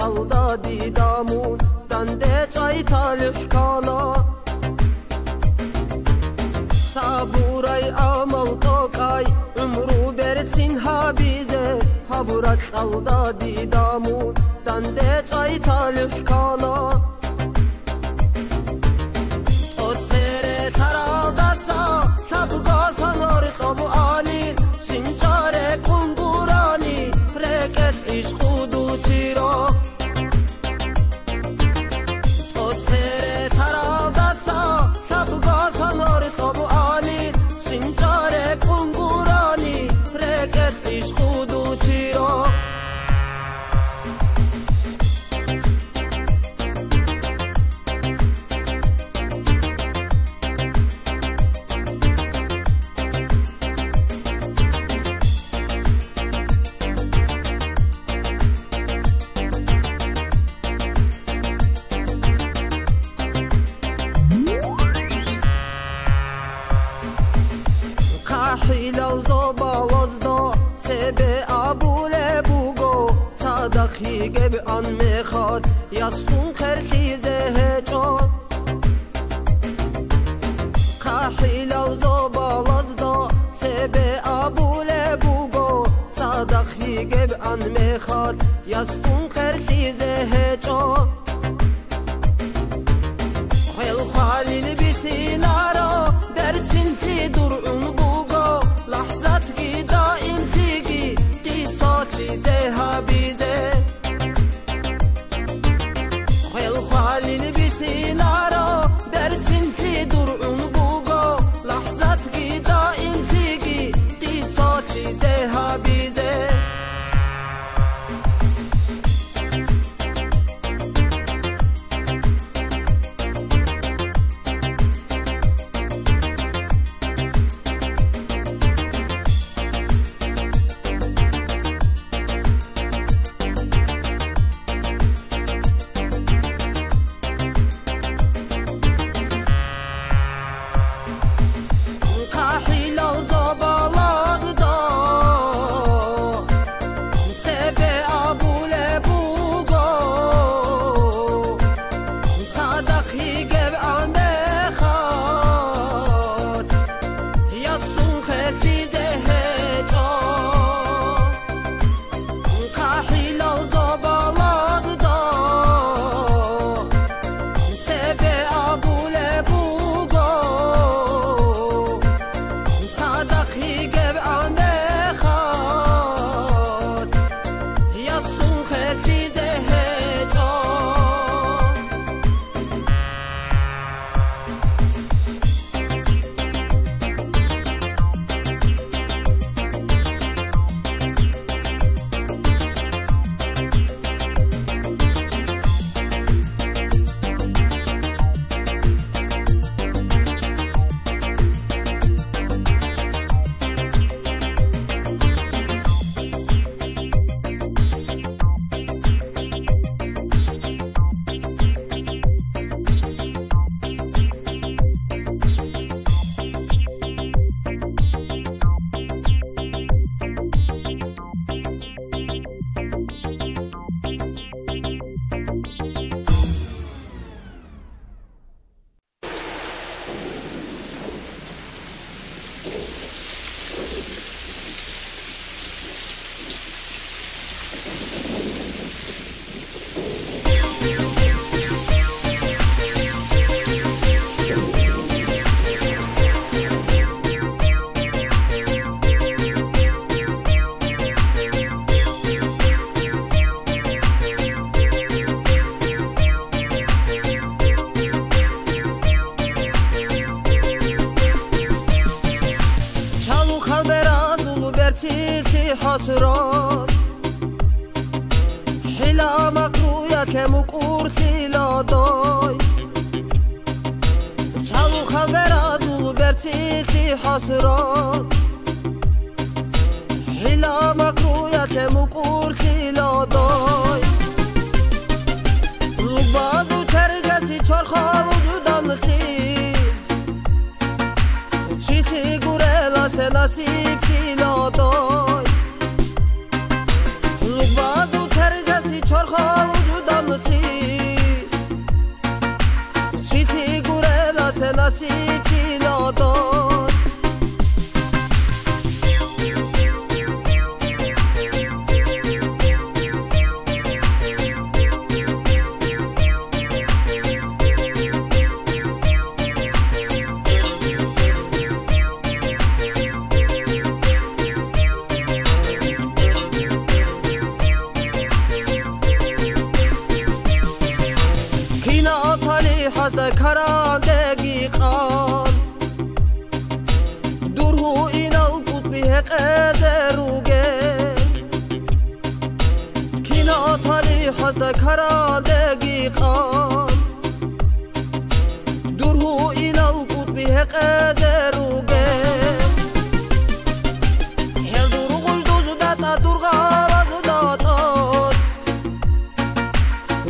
alda didamun dande çay talih kana saburay amal tokay umru bersin ha bize haburat alda didamun dande çay talih kana o sere taradasa şabgasan arqabu ali sinçare kungurani reket işkudu çira o sere taradasa şabgasan arqabu ali sinçare kungurani reket işkudu çira hilal zobalazda sebe abule bugo sadakhi geb an mekhad yastun kherlize hecho kahilal zobalazda sebe abule bugo sadakhi geb an mekhad yastun kherlize hecho khel khalil bitinara dersin ki durun لحظت کی دائم تیگی قیصات لیزه ها بیزه خیل خالین بیسین آرا درسین کی در اون بوگو لحظت کی دائم تیگی قیصات لیزه ها بیزه حسرات حلا مقروية كمقور خلا داي چالو خبرات ولو برتيتي حسرات حلا مقروية كمقور خلا داي لبازو چرگتي چرخالو جودانخي چيخي گورلا سناسيب خلا داي لبازو چرگتي چرخالو نصیب پیدا داد حسد کرندگی خان دور هو اینا بود به قد روگه کینا تالی حسد کرندگی خان دور هو اینا بود به قد روگه هل دور خوش دوزو داتا دور غراز داداد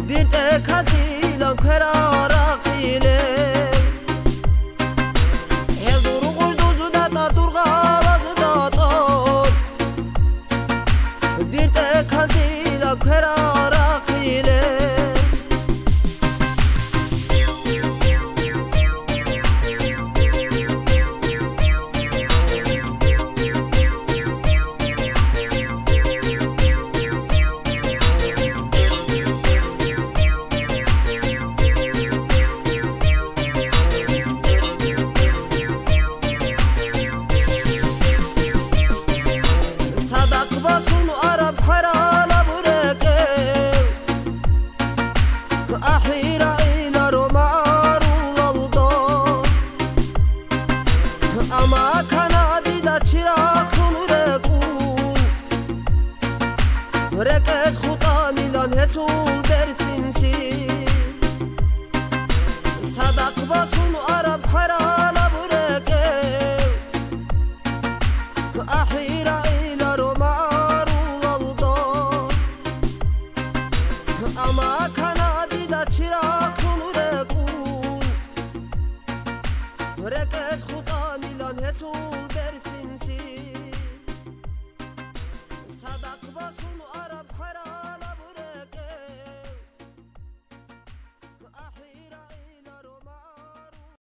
دیرته کتیلم کرار رکت خدا نیلان هتول